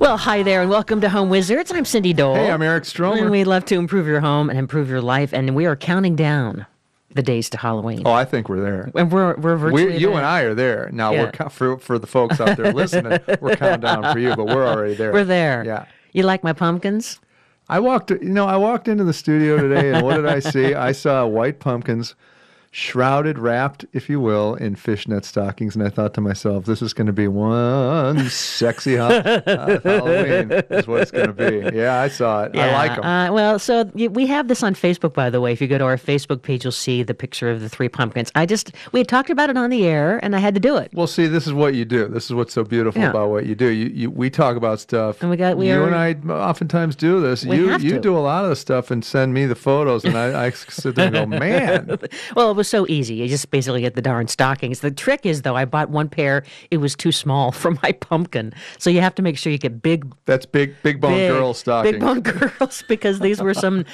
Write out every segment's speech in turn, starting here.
Well, hi there, and welcome to Home Wizards. I'm Cindy Dole. Hey, I'm Eric Stromer. And we love to improve your home and improve your life, and we are counting down the days to Halloween. Oh, I think we're there. And we're virtually You there. and I are there. Now, Yeah. for the folks out there listening, we're counting down for you, but we're already there. We're there. Yeah. You like my pumpkins? I walked into the studio today, and what did I see? I saw white pumpkins shrouded, wrapped, if you will, in fishnet stockings, and I thought to myself, this is going to be one sexy Halloween is what it's going to be. Yeah, I saw it. I like them. We have this on Facebook, by the way. If you go to our Facebook page, you'll see the picture of the three pumpkins. We had talked about it on the air, and I had to do it. Well, see, this is what you do. This is what's so beautiful about what you do. We talk about stuff. And you and I oftentimes do this. You do a lot of the stuff and send me the photos, and I sit there and go, man. Well, it was so easy. You just basically get the darn stockings. The trick is, though, I bought one pair. It was too small for my pumpkin. So you have to make sure you get big. That's big bone girl stockings. Big bone girls, because these were some,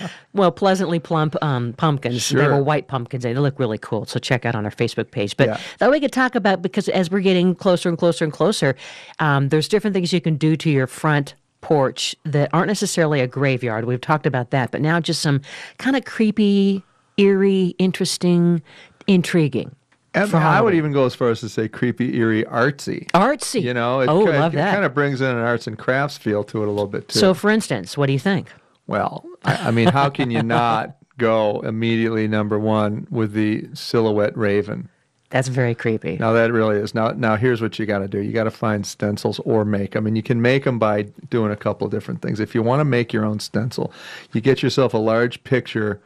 pleasantly plump pumpkins. Sure. They were white pumpkins. They look really cool. So check out on our Facebook page. But that we could talk about, because as we're getting closer and closer and closer, there's different things you can do to your front porch that aren't necessarily a graveyard. We've talked about that. But now just some kind of creepy, eerie, interesting, intriguing. And I would even go as far as to say creepy, eerie, artsy. Artsy. It love that. It kind of brings in an arts and crafts feel to it a little bit, too. So, for instance, what do you think? Well, I mean, how can you not go immediately, number one, with the silhouette raven? That's very creepy. Now, that really is. Now here's what you got to do. You got to find stencils or make them. And you can make them by doing a couple of different things. If you want to make your own stencil, you get yourself a large picture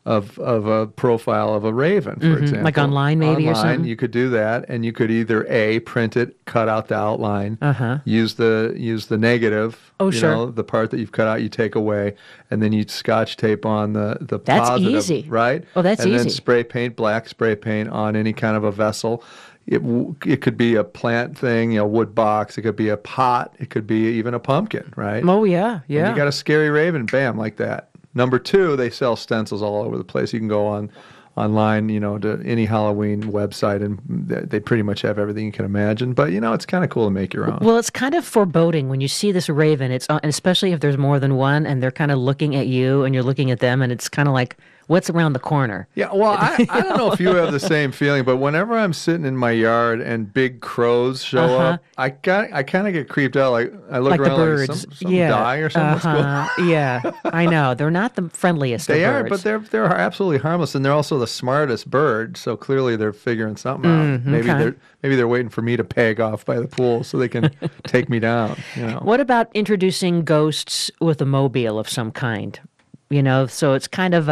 of a profile of a raven, for example. Like online maybe or something? You could do that, and you could either A, print it, cut out the outline, use the negative, the part that you've cut out, you take away, and then you scotch tape on the that's positive. That's easy. Right? Oh, that's easy. And then spray paint, black spray paint on any kind of a vessel. It could be a plant thing, wood box. It could be a pot. It could be even a pumpkin, right? Oh, yeah. And you got a scary raven, bam, like that. Number two, they sell stencils all over the place. You can go online, to any Halloween website, and they pretty much have everything you can imagine. But, it's kind of cool to make your own. Well, it's kind of foreboding when you see this raven, and especially if there's more than one, and they're kind of looking at you, and you're looking at them, and it's kind of like, what's around the corner? Yeah, well, I don't know if you have the same feeling, but whenever I'm sitting in my yard and big crows show up, I kind of get creeped out. Like I look around the birds. like some die or something. Yeah, I know. They're not the friendliest They of are, birds. but they're absolutely harmless, and they're also the smartest bird. So clearly they're figuring something out. Maybe they're waiting for me to peg off by the pool so they can take me down. What about introducing ghosts with a mobile of some kind? So it's kind of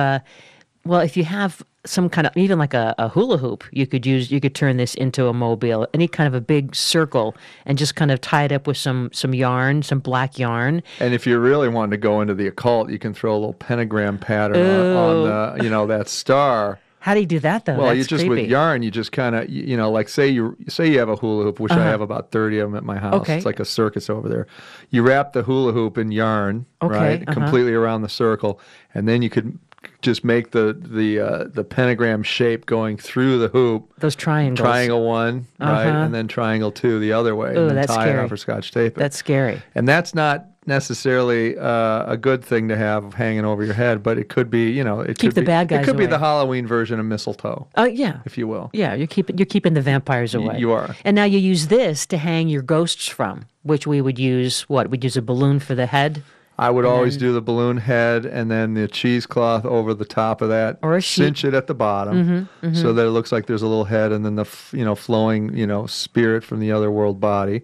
if you have some kind of, even like a hula hoop, you could turn this into a mobile, any kind of a big circle, and just kind of tie it up with some yarn, some black yarn. And if you really wanted to go into the occult, you can throw a little pentagram pattern on the, that star. How do you do that, though? Well, That's you just creepy. with yarn, you just kind of, like say you have a hula hoop, which I have about 30 of them at my house. Okay. It's like a circus over there. You wrap the hula hoop in yarn, right, completely around the circle, and then you could just make the pentagram shape going through the hoop. Those triangles. Triangle one, right, and then triangle two the other way. Ooh, and then that's tie scary. it off or scotch tape it. That's scary. And that's not necessarily a good thing to have hanging over your head, but it could be, Keep the bad guys It could be away. the Halloween version of mistletoe. Oh, yeah. If you will. Yeah, you're keeping the vampires away. You are. And now you use this to hang your ghosts from, which we would use, we'd use a balloon for the head? I would always do the balloon head and then the cheesecloth over the top of that. Or a sheet. Cinch it at the bottom so that it looks like there's a little head and then the flowing spirit from the other world body.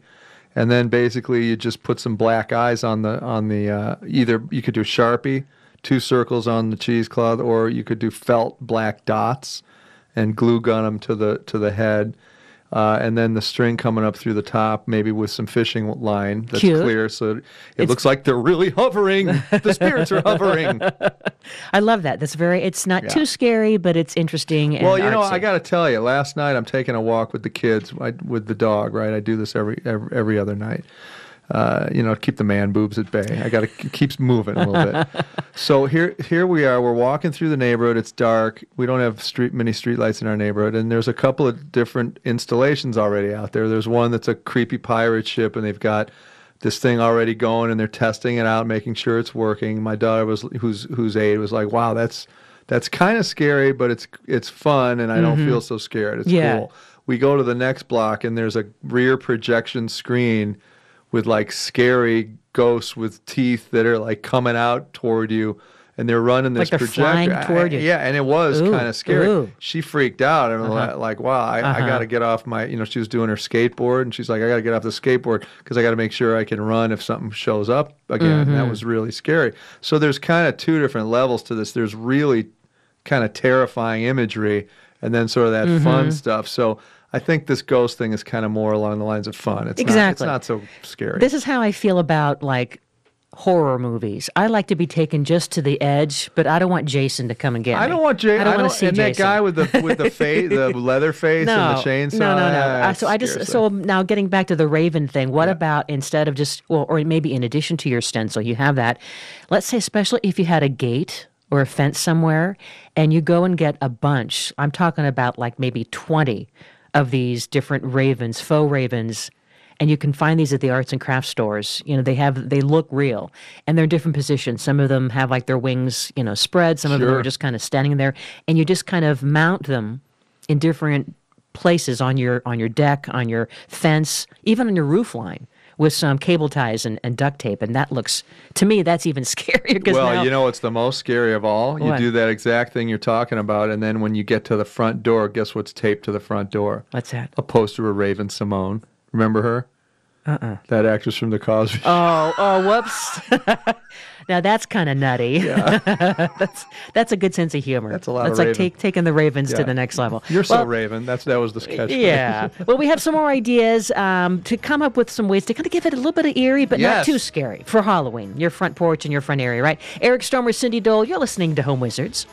And then basically you just put some black eyes on the either you could do Sharpie, 2 circles on the cheesecloth, or you could do felt black dots and glue gun them to the head. And then the string coming up through the top, maybe with some fishing line that's Cute. clear, so it looks like they're really hovering. The spirits are hovering. I love that. It's not too scary, but it's interesting. And Well, artsy. I got to tell you, last night I'm taking a walk with the kids, with the dog, right? I do this every other night. Keep the man boobs at bay. I got to keep moving a little bit. So here we are. We're walking through the neighborhood. It's dark. We don't have many street lights in our neighborhood, and there's a couple of different installations already out there. There's one that's a creepy pirate ship, and they've got this thing already going, and they're testing it out, making sure it's working. My daughter who's 8 was like, "Wow, that's kind of scary, but it's fun, and I don't feel so scared. It's cool." We go to the next block, and there's a rear projection screen with like scary ghosts with teeth that are like coming out toward you. And they're running this like they're projector. flying toward you. Yeah, and it was kind of scary. Ooh. She freaked out. And like, wow, I got to get off my, she was doing her skateboard. And she's like, I got to get off the skateboard because I got to make sure I can run if something shows up again. And that was really scary. So there's kind of 2 different levels to this. There's really kind of terrifying imagery and then sort of that fun stuff. So I think this ghost thing is kind of more along the lines of fun. It's not so scary. This is how I feel about like horror movies. I like to be taken just to the edge, but I don't want Jason to come and get me. I don't want Jason. I don't want to see and Jason. that guy with the face, the leather face and the chainsaw. No. So now getting back to the Raven thing, what about instead of just, or maybe in addition to your stencil, you have that, let's say especially if you had a gate or a fence somewhere and you go and get a bunch, I'm talking about like maybe 20 of these different ravens, faux ravens, and you can find these at the arts and crafts stores. They look real, and they're in different positions. Some of them have like their wings, spread. Some of them are just kind of standing there, and you just kind of mount them in different places on your deck, on your fence, even on your roof line with some cable ties and duct tape. And that looks, to me, that's even scarier. Well, what's the most scary of all? You do that exact thing you're talking about, and then when you get to the front door, guess what's taped to the front door? What's that? A poster of Raven Simone. Remember her? That actress from The Cosby Show. Oh, whoops. Now that's kind of nutty. Yeah. that's a good sense of humor. That's a lot That's of like taking the Ravens to the next level. You're so Raven. That was the sketch. Yeah. Well, we have some more ideas to come up with some ways to kind of give it a little bit of eerie, but not too scary for Halloween. Your front porch and your front area, right? Eric Stromer, Cindy Dole, you're listening to Home Wizards.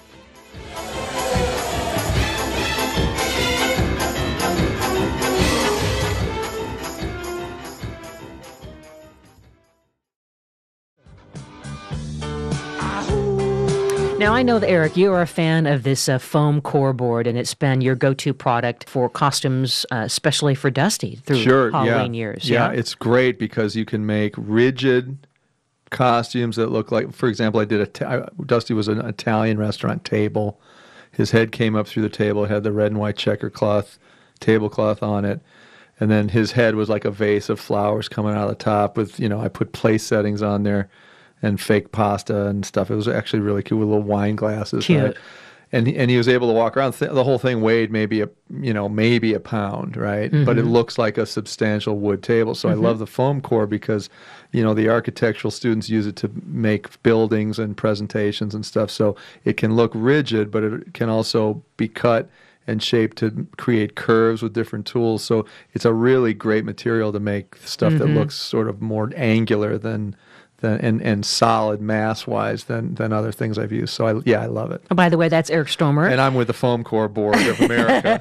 Now, I know that, Eric, you are a fan of this foam core board, and it's been your go-to product for costumes, especially for Dusty through Halloween years. Yeah, it's great because you can make rigid costumes that look like, for example, Dusty was an Italian restaurant table. His head came up through the table. It had the red and white checker tablecloth on it. And then his head was like a vase of flowers coming out of the top with, I put place settings on there and fake pasta and stuff. It was actually really cool with little wine glasses. Cute. Right? And he was able to walk around. The whole thing weighed maybe a pound, right? But it looks like a substantial wood table. So I love the foam core because, the architectural students use it to make buildings and presentations and stuff. So it can look rigid, but it can also be cut and shaped to create curves with different tools. So it's a really great material to make stuff that looks sort of more angular and solid mass-wise than other things I've used. So I love it. Oh, by the way, that's Eric Stromer. And I'm with the Foam Core Board of America.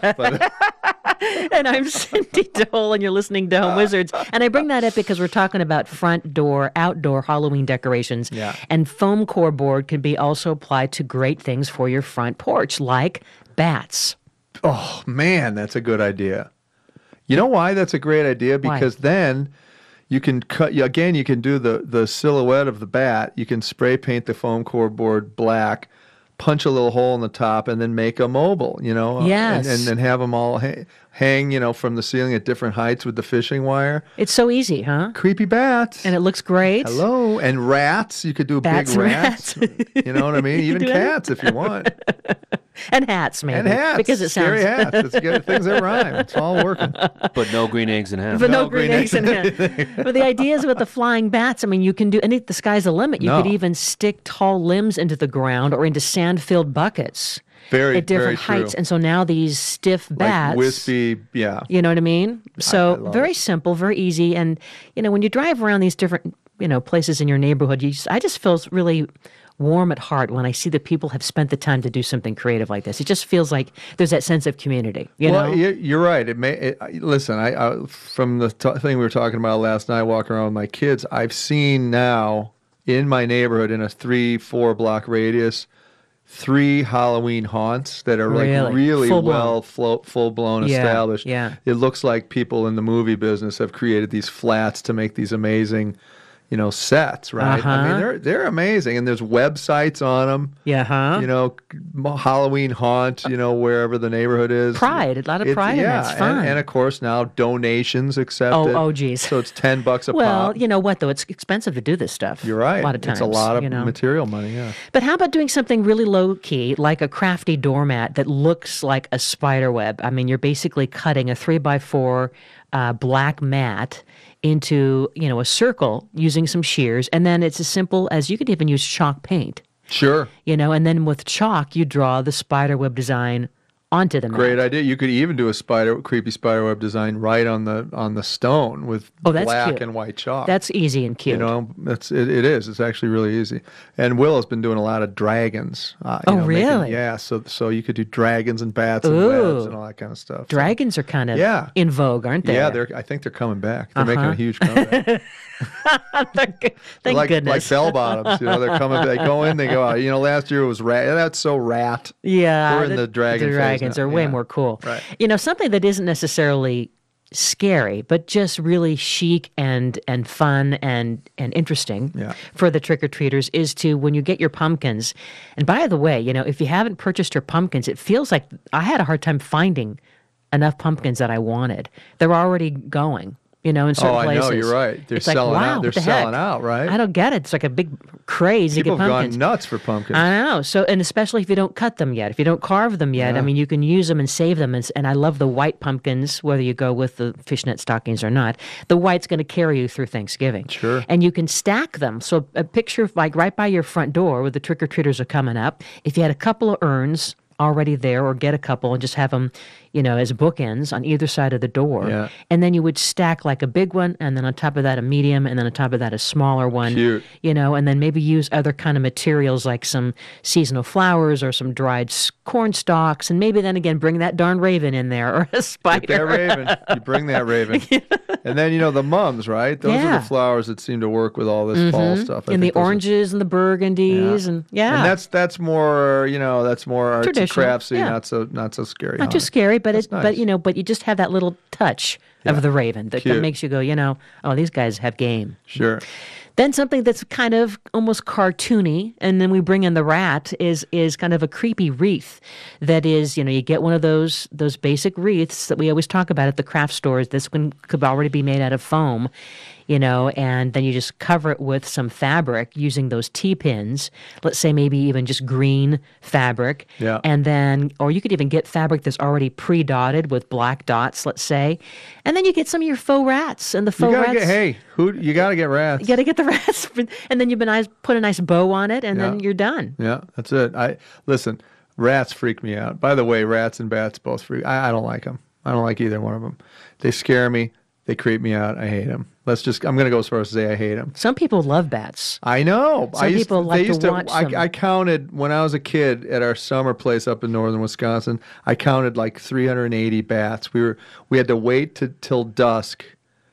And I'm Cindy Dole, and you're listening to Home Wizards. And I bring that up because we're talking about front door, outdoor Halloween decorations. Yeah. And foam core board can be also applied to great things for your front porch, like bats. Oh, man, that's a good idea. You know why that's a great idea? Because then you can you can do the silhouette of the bat. You can spray paint the foam core board black, punch a little hole in the top, and then make a mobile, Yes. And then have them all hang, from the ceiling at different heights with the fishing wire. It's so easy, huh? Creepy bats. And it looks great. Hello. And rats. You could do Bats big rats. You know what I mean? Even cats if you want. And hats, maybe. And hats. Because it sounds... Scary hats. It's good. Things that rhyme. It's all working. But no green eggs in ham. But no green eggs in ham. But the idea is with the flying bats, you can do... And the sky's the limit. You could even stick tall limbs into the ground or into sand-filled buckets. At different heights. True. And so now these stiff bats... Like wispy, yeah. You know what I mean? So very simple, very easy. And, when you drive around these different, places in your neighborhood, I just feel really warm at heart when I see that people have spent the time to do something creative like this. It just feels like there's that sense of community. You're right. Listen, from the thing we were talking about last night, walking around with my kids, I've seen now in my neighborhood in a 3-4 block radius 3 Halloween haunts that are like really full blown established. Yeah. It looks like people in the movie business have created these flats to make these amazing, sets, right? I mean, they're amazing, and there's websites on them. Halloween haunt, wherever the neighborhood is. Pride, a lot of pride in that. It's fun. And of course now donations accepted. Oh, geez. So it's $10 a pop. Well, you know what though? It's expensive to do this stuff. You're right. A lot of times. It's a lot of material money. Yeah. But how about doing something really low key, like a crafty doormat that looks like a spider web? I mean, you're basically cutting a 3x4 black mat into a circle using some shears, and then it's as simple as you could even use chalk paint. Sure. And then with chalk you draw the spider web design onto the mat. Great idea. You could even do a creepy spider web design right on the stone with black cute. And white chalk. That's easy and cute. It is. It's actually really easy. And Willow's been doing a lot of dragons. Really? So you could do dragons and bats and webs and all that kind of stuff. Dragons are kind of in vogue, aren't they? Yeah, I think they're coming back. They're making a huge comeback. Thank goodness. Like bell bottoms, they're coming. They go in, they go out. Last year it was rat. That's so rat. Yeah, we're in the dragon phase dragons now. are way more cool. Right. Something that isn't necessarily scary, but just really chic and fun and interesting for the trick-or-treaters is to, when you get your pumpkins, and by the way, if you haven't purchased your pumpkins, it feels like I had a hard time finding enough pumpkins that I wanted. They're already going. In certain places. I know, you're right. They're selling out. They're selling out, right? I don't get it. It's like a big craze to get pumpkins. People have gone nuts for pumpkins. I know. So, and especially if you don't cut them yet, if you don't carve them yet, I mean, you can use them and save them. And I love the white pumpkins, whether you go with the fishnet stockings or not. The white's going to carry you through Thanksgiving. Sure. And you can stack them. So a picture like right by your front door where the trick-or-treaters are coming up, if you had a couple of urns already there, or get a couple and just have them, as bookends on either side of the door. Yeah. And then you would stack like a big one, and then on top of that a medium, and then on top of that a smaller one. Cute. And then maybe use other kind of materials like some seasonal flowers or some dried corn stalks, and maybe then again bring that darn raven in there, or a spider. Get that raven. You bring that raven. And then the mums, right? Those are the flowers that seem to work with all this fall stuff. And the oranges and the burgundies and And that's more that's more artsy craftsy, not so scary. Not too scary, but nice. but you just have that little touch of the raven that makes you go, oh, these guys have game. Sure. Then something that's kind of almost cartoony, and then we bring in the rat, is kind of a creepy wreath. That is, you get one of those basic wreaths that we always talk about at the craft stores. This one could already be made out of foam, and then you just cover it with some fabric using those T-pins. Let's say maybe even just green fabric. Yeah. And then, or you could even get fabric that's already pre-dotted with black dots, let's say. And then you get some of your faux rats, and the faux rats. You got to get rats. You got to get the rats, and then put a nice bow on it, and then you're done. Yeah, that's it. Listen, rats freak me out. By the way, rats and bats both freak. I don't like them. I don't like either one of them. They scare me. They creep me out. I hate them. I'm going to go as far as to say I hate them. Some people love bats. I know. Some people like to watch them. I counted, when I was a kid at our summer place up in northern Wisconsin, I counted like 380 bats. We had to wait till dusk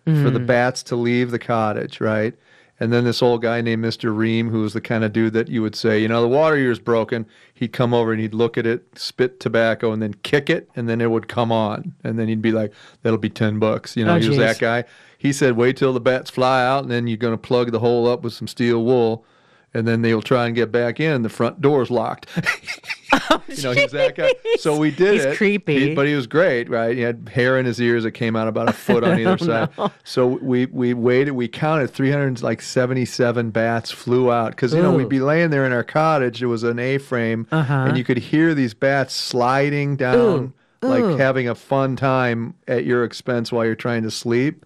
for the bats to leave the cottage, right? And then this old guy named Mr. Ream, who was the kind of dude that you would say, the water heater's broken. He'd come over and he'd look at it, spit tobacco, and then kick it, and then it would come on. And then he'd be like, that'll be $10. He was that guy. He said, wait till the bats fly out, and then you're going to plug the hole up with some steel wool, and then they'll try and get back in. The front door's locked. He's that guy. So we did it. He's creepy. But he was great, right? He had hair in his ears that came out about a foot on either side. No. So we waited. We counted 377 bats flew out because, we'd be laying there in our cottage. It was an A-frame, and you could hear these bats sliding down, like having a fun time at your expense while you're trying to sleep.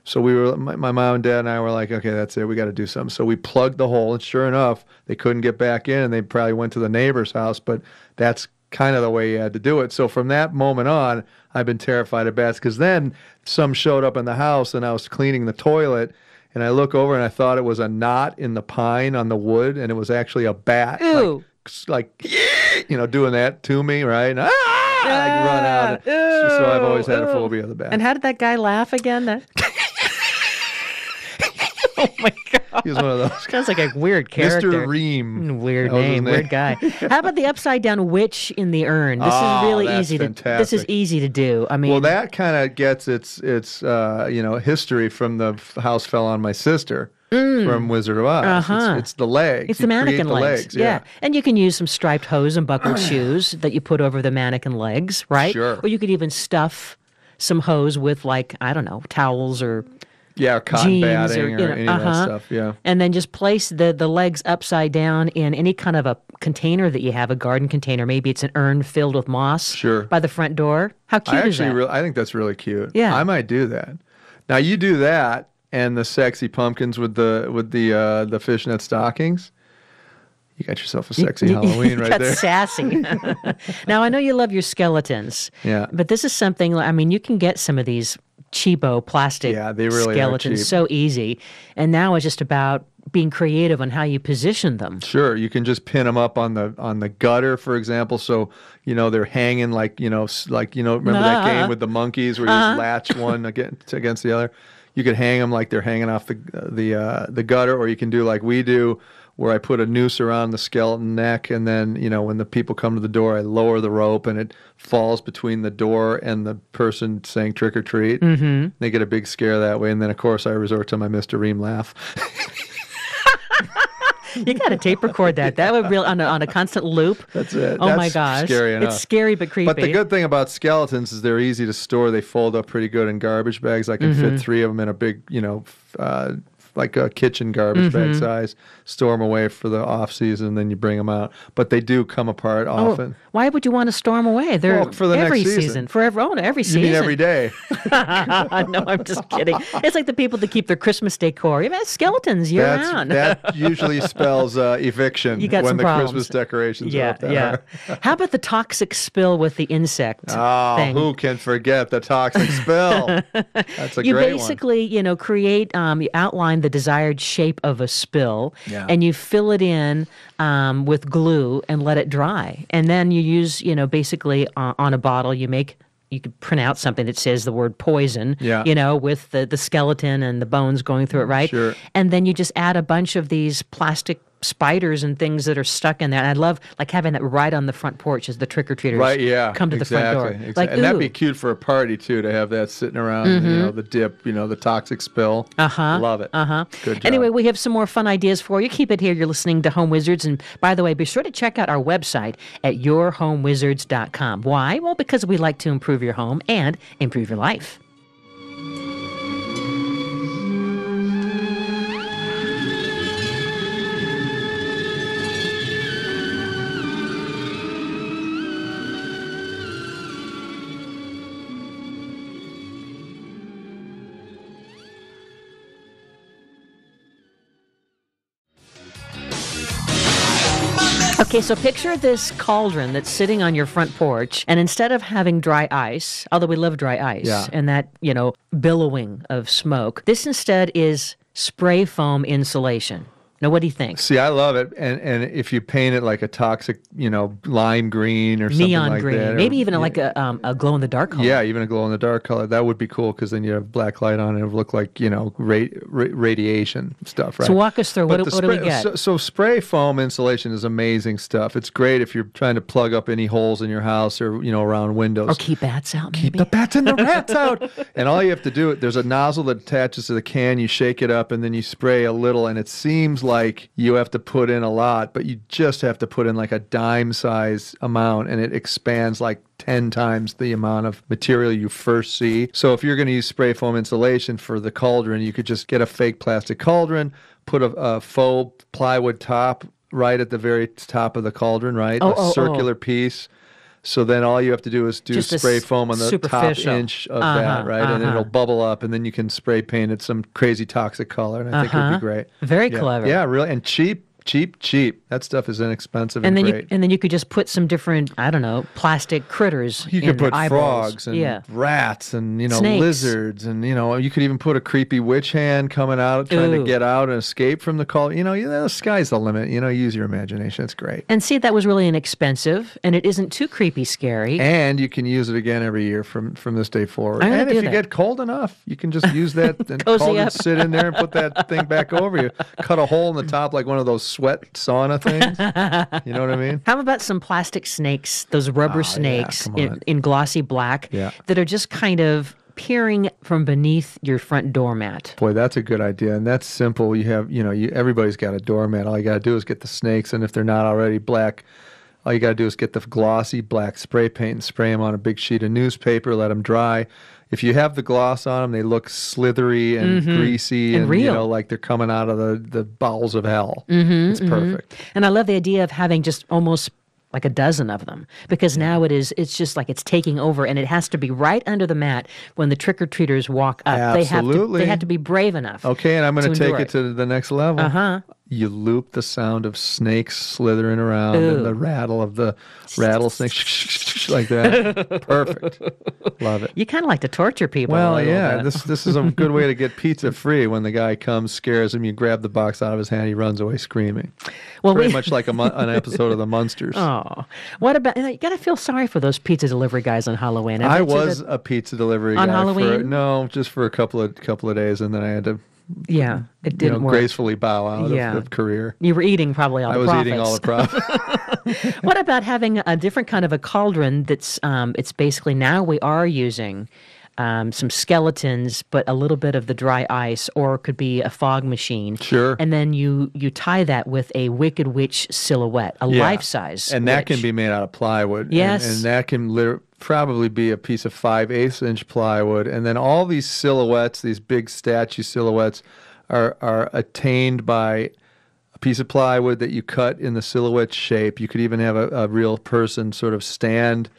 So my mom and dad and I were like, okay, that's it. We got to do something. So we plugged the hole, and sure enough, they couldn't get back in, and they probably went to the neighbor's house, but that's kind of the way you had to do it. So from that moment on, I've been terrified of bats, because then some showed up in the house, and I was cleaning the toilet, and I look over, and I thought it was a knot in the pine on the wood, and it was actually a bat. Ew. Like doing that to me, right? And, I run out. So I've always had a phobia of the bat. And how did that guy laugh again? Oh my God. He was one of those. Sounds like a weird character. Mr. Ream. Weird name, weird guy. How about the upside down witch in the urn? This is really easy fantastic. This is easy to do. I mean, well, that kind of gets its history from the house fell on my sister. From Wizard of Oz. It's the legs. It's the mannequin legs. Yeah. And you can use some striped hose and buckled shoes that you put over the mannequin legs, right? Sure. Or you could even stuff some hose with, like, I don't know, towels or cotton jeans batting or any of that stuff. Yeah. And then just place the legs upside down in any kind of a container that you have, a garden container. Maybe it's an urn filled with moss by the front door. How cute is that? I think that's really cute. Yeah. I might do that. Now, you do that. And the sexy pumpkins with the fishnet stockings. You got yourself a sexy Halloween right there. Sassy. Now, I know you love your skeletons. Yeah. But this is something, I mean, you can get some of these cheapo plastic they really skeletons are cheap. so easy. And now it's just about being creative on how you position them. Sure, you can just pin them up on the gutter, for example. So they're hanging like remember that game with the monkeys where you just latch one against the other. You could hang them like they're hanging off the gutter, or you can do like we do, where I put a noose around the skeleton neck, and then when the people come to the door, I lower the rope, and it falls between the door and the person saying trick or treat. Mm-hmm. They get a big scare that way, and then of course I resort to my Mr. Ream laugh. You got to tape record that. That would really on a constant loop. That's it. Oh That's my gosh, scary enough. It's scary but creepy. But the good thing about skeletons is they're easy to store. They fold up pretty good in garbage bags. I can fit 3 of them in a big, like a kitchen garbage bag size. Store them away for the off season, then you bring them out. But they do come apart often. Why would you want to store them away? They're for the every next season. Every season. You mean every day? No, I'm just kidding. It's like the people that keep their Christmas decor. You have skeletons year round. That usually spells eviction when the problems. Christmas decorations are up there. Yeah. How about the toxic spill with the insect thing? Who can forget the toxic spill? That's a great one. You basically, create, you outline the desired shape of a spill, and you fill it in with glue and let it dry. And then you use, basically on a bottle, you could print out something that says the word poison, with the skeleton and the bones going through it, right? Sure. And then you just add a bunch of these plastic spiders and things that are stuck in there. And I love having that right on the front porch as the trick-or-treaters come to the front door. Exactly. Like, and that'd be cute for a party, too, to have that sitting around, the dip, the toxic spill. Love it. Good job. Anyway, we have some more fun ideas for you. Keep it here. You're listening to Home Wizards. And by the way, be sure to check out our website at yourhomewizards.com. Why? Well, because we like to improve your home and improve your life. Okay, so picture this cauldron that's sitting on your front porch, and instead of having dry ice, although we love dry ice, and that, billowing of smoke, this instead is spray foam insulation. Now, what do you think? See, I love it, and if you paint it like a toxic, lime green or something neon like green, that, maybe even like a glow in the dark color. Yeah, even a glow in the dark color. That would be cool because then you have black light on and it would look like radiation stuff, right? So walk us through. What do we get? So spray foam insulation is amazing stuff. It's great if you're trying to plug up any holes in your house or around windows. Or keep bats out. Maybe. Keep the bats and the rats out. And all you have to do, there's a nozzle that attaches to the can. You shake it up and then you spray a little, and it seems like you have to put in a lot, but you just have to put in like a dime size amount, and it expands like 10 times the amount of material you first see. So if you're going to use spray foam insulation for the cauldron, you could just get a fake plastic cauldron, put a faux plywood top right at the very top of the cauldron, right? A circular piece. So then all you have to do is do just spray foam on the top inch of that, right? And then it'll bubble up, and then you can spray paint it some crazy toxic color, and I think it'd be great. Very clever. Yeah, really, and cheap. Cheap. That stuff is inexpensive and and then great. and then you could just put some different, I don't know, plastic critters. You could put eyeballs. frogs and rats and Snakes. lizards and you could even put a creepy witch hand coming out trying to get out and escape from the call. The sky's the limit. Use your imagination. It's great. And see, that was really inexpensive, and it isn't too creepy scary. And you can use it again every year from this day forward. I'm gonna And if do you that. get cold enough, you can just use that and Cozy up. sit in there and put that thing back over you. Cut a hole in the top like one of those sweat sauna things. You know what I mean? How about some plastic snakes, those rubber snakes come on. in glossy black Yeah. that are just kind of peering from beneath your front doormat? Boy, that's a good idea. And that's simple. You have, everybody's got a doormat. All you got to do is get the snakes. And if they're not already black, all you got to do is get the glossy black spray paint and spray them on a big sheet of newspaper, let them dry. If you have the gloss on them, they look slithery and greasy And real. like they're coming out of the bowels of hell. It's perfect. And I love the idea of having just almost like a dozen of them, because now it's just like it's taking over, and it has to be right under the mat when the trick-or-treaters walk up. Absolutely. They have to be brave enough. Okay, and I'm going to take endure it to the next level. Uh-huh. You loop the sound of snakes slithering around and the rattle of the rattlesnake like that. Perfect. Love it. You kind of like to torture people. Well, a little yeah, bit. this is a good way to get pizza free. When the guy comes, scares him, you grab the box out of his hand, he runs away screaming. Well, Pretty much like an episode of the Munsters. Oh, what about? You got to feel sorry for those pizza delivery guys on Halloween. I was a pizza delivery on guy Halloween? just for a couple of days, and then I had to it didn't work. gracefully bow out of career. You were eating probably all I the was profits. eating all the profits. What about having a different kind of a cauldron that's it's basically now we are using some skeletons, but a little bit of the dry ice, or it could be a fog machine. Sure. And then you tie that with a Wicked Witch silhouette, a life-size And that can witch. be made out of plywood. Yes. And that can probably be a piece of 5/8 inch plywood. And then all these silhouettes, these big statue silhouettes, are attained by a piece of plywood that you cut in the silhouette shape. You could even have a real person sort of stand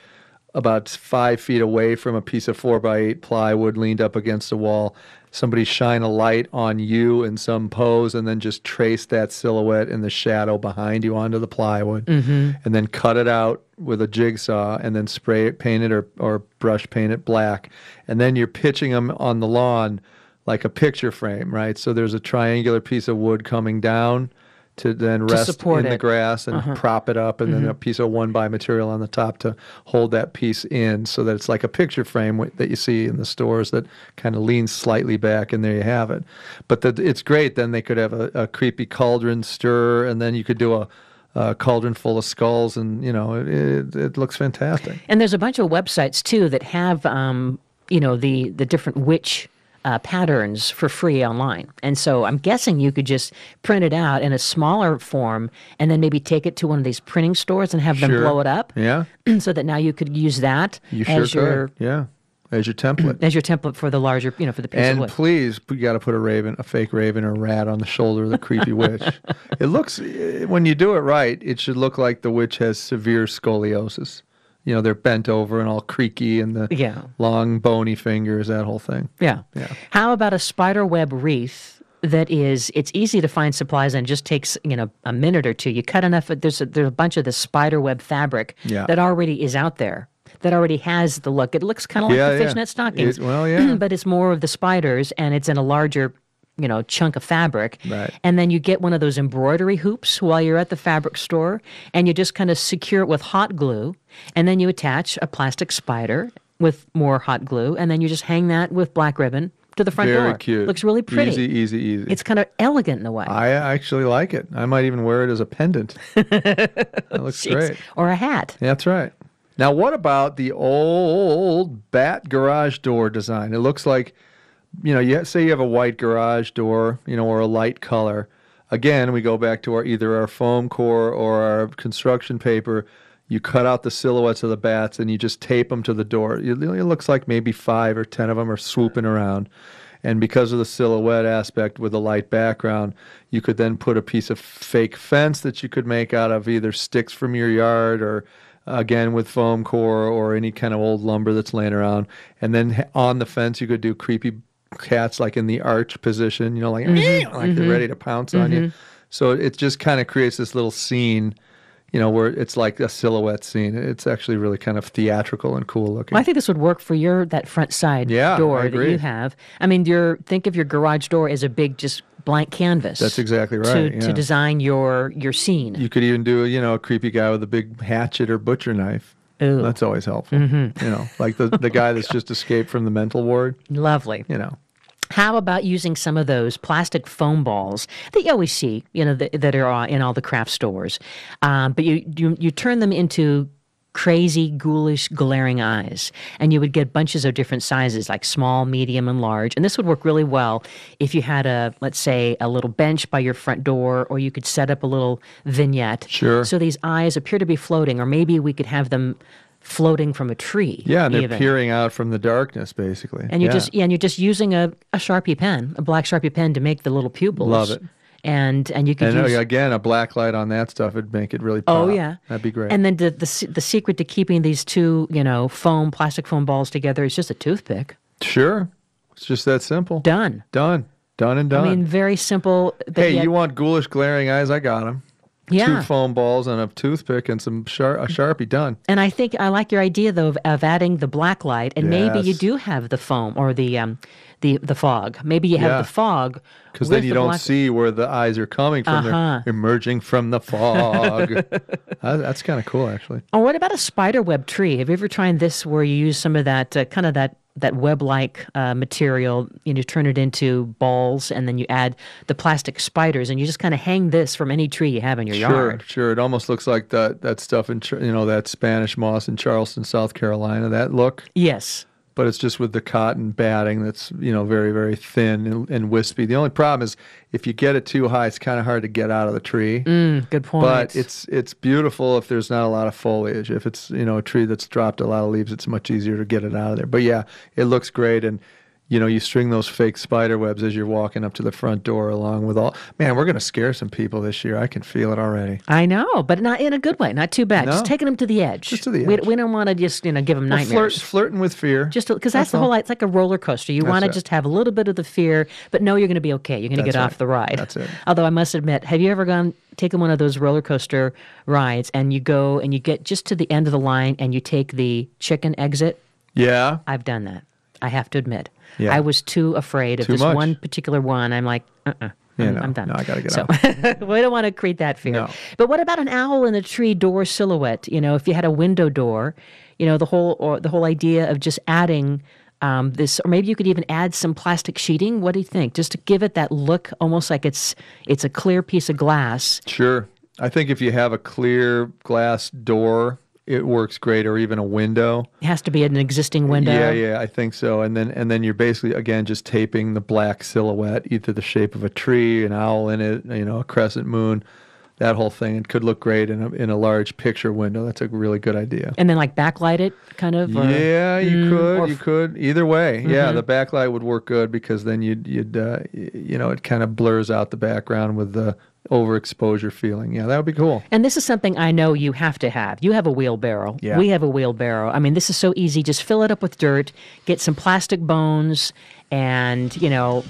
about 5 feet away from a piece of 4x8 plywood leaned up against the wall. Somebody shine a light on you in some pose and then just trace that silhouette in the shadow behind you onto the plywood, and then cut it out with a jigsaw and then spray it, paint it, or brush paint it black. And then you're pitching them on the lawn like a picture frame, right? So there's a triangular piece of wood coming down to then rest support in the it. grass and prop it up, and then a piece of 1x material on the top to hold that piece in, so that it's like a picture frame that you see in the stores that kind of leans slightly back, and there you have it. But it's great. Then they could have a creepy cauldron stir, and then you could do a cauldron full of skulls, and it looks fantastic. And there's a bunch of websites too that have the different witch patterns for free online. And so I'm guessing you could just print it out in a smaller form and then maybe take it to one of these printing stores and have them blow it up. Yeah. So that now you could use that You as sure could. Yeah. As your template. as your template for the larger, for the piece of And wood. please, you got to put a fake raven or rat on the shoulder of the creepy witch. It looks, when you do it right, it should look like the witch has severe scoliosis. They're bent over and all creaky, and the long bony fingers, that whole thing. Yeah. How about a spider web wreath it's easy to find supplies and just takes, a minute or two. You cut enough, there's a bunch of the spider web fabric that already is out there, that already has the look. It looks kind of like the fishnet stockings. But it's more of the spiders, and it's in a larger chunk of fabric. Right. And then you get one of those embroidery hoops while you're at the fabric store, and you just kind of secure it with hot glue, and then you attach a plastic spider with more hot glue, and then you just hang that with black ribbon to the front door. Very cute. Looks really pretty. Easy. It's kind of elegant in a way. I actually like it. I might even wear it as a pendant. That looks great. Or a hat. That's right. Now, what about the old bat garage door design? It looks like, you say you have a white garage door, or a light color. Again, we go back to either our foam core or our construction paper. You cut out the silhouettes of the bats and you just tape them to the door. It looks like maybe 5 or 10 of them are swooping around. And because of the silhouette aspect with a light background, you could then put a piece of fake fence that you could make out of either sticks from your yard or, again, with foam core or any kind of old lumber that's laying around. And then on the fence, you could do creepy cats like in the arch position, like they're ready to pounce on you. So it just kind of creates this little scene, where it's like a silhouette scene. It's actually really kind of theatrical and cool looking. Well, I think this would work for that front side door that you have. I mean, think of your garage door as a big, just blank canvas. That's exactly right. To design your scene. You could even do, a creepy guy with a big hatchet or butcher knife. Ooh. That's always helpful. Like the guy that's just escaped from the mental ward. Lovely. How about using some of those plastic foam balls that you always see, that are in all the craft stores, but you turn them into crazy, ghoulish, glaring eyes, and you would get bunches of different sizes, like small, medium, and large. And this would work really well if you had let's say, a little bench by your front door, or you could set up a little vignette. Sure. So these eyes appear to be floating, or maybe we could have them floating from a tree. Yeah, and they're peering out from the darkness, basically. And you're just using a Sharpie pen, a black Sharpie pen, to make the little pupils. Love it. And you could use, again, a black light on that stuff would make it really pop. Oh yeah, that'd be great. And then the secret to keeping these two plastic foam balls together is just a toothpick. Sure, it's just that simple. Done and done. I mean, very simple. Hey, you want ghoulish, glaring eyes? I got them. Yeah. 2 foam balls and a toothpick and a Sharpie, done. And I think I like your idea, though, of adding the black light, and maybe you do have the foam or the fog. Maybe you have the fog. Because then you don't see where the eyes are coming from. They're emerging from the fog. That's kind of cool, actually. Oh, what about a spider web tree? Have you ever tried this where you use some of that that web-like material, turn it into balls, and then you add the plastic spiders, and you just kind of hang this from any tree you have in your yard. Sure. It almost looks like that stuff in, that Spanish moss in Charleston, South Carolina, that look. Yes. But it's just with the cotton batting that's, very, very thin and wispy. The only problem is if you get it too high, it's kind of hard to get out of the tree. Good point. But it's beautiful if there's not a lot of foliage. If it's, a tree that's dropped a lot of leaves, it's much easier to get it out of there. But yeah, it looks great. And you string those fake spider webs as you're walking up to the front door along with man, we're going to scare some people this year. I can feel it already. I know, but not in a good way. Not too bad. No. Just taking them to the edge. Just to the edge. We don't want to just, give them nightmares. Flirting with fear. Just because that's the whole, it's like a roller coaster. You want to just have a little bit of the fear, but know you're going to be okay. You're going to get off the ride. That's it. Although I must admit, have you ever taken one of those roller coaster rides and you go and you get just to the end of the line and you take the chicken exit? Yeah. I've done that. I have to admit. Yeah. I was too afraid of this one particular one. I'm like, I'm done. No, I got to get out. We don't want to create that fear. No. But what about an owl in a tree door silhouette? If you had a window door, the whole idea of just adding this, or maybe you could even add some plastic sheeting. What do you think? Just to give it that look, almost like it's a clear piece of glass. Sure. I think if you have a clear glass door, it works great, or even a window. It has to be an existing window. Yeah, I think so. And then you're basically, again, just taping the black silhouette, either the shape of a tree, an owl in it, a crescent moon, that whole thing. It could look great in a large picture window. That's a really good idea. And then backlight it, kind of? Or, yeah, you could. Either way. Mm-hmm. Yeah, the backlight would work good because then you'd it kind of blurs out the background with the overexposure feeling. Yeah, that would be cool. And this is something I know you have to have. You have a wheelbarrow. Yeah. We have a wheelbarrow. I mean, this is so easy. Just fill it up with dirt, get some plastic bones, and,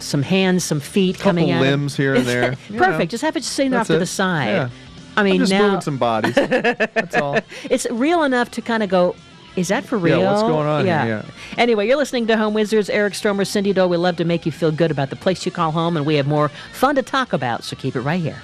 some hands, some feet coming out. Couple limbs here and there. Perfect. Just have it sitting off to the side. Yeah. I mean, I'm just moving some bodies. That's all. It's real enough to kind of go, is that for real? Yeah, what's going on here? Yeah. Anyway, you're listening to Home Wizards. Eric Stromer, Cindy Dole. We love to make you feel good about the place you call home, and we have more fun to talk about, so keep it right here.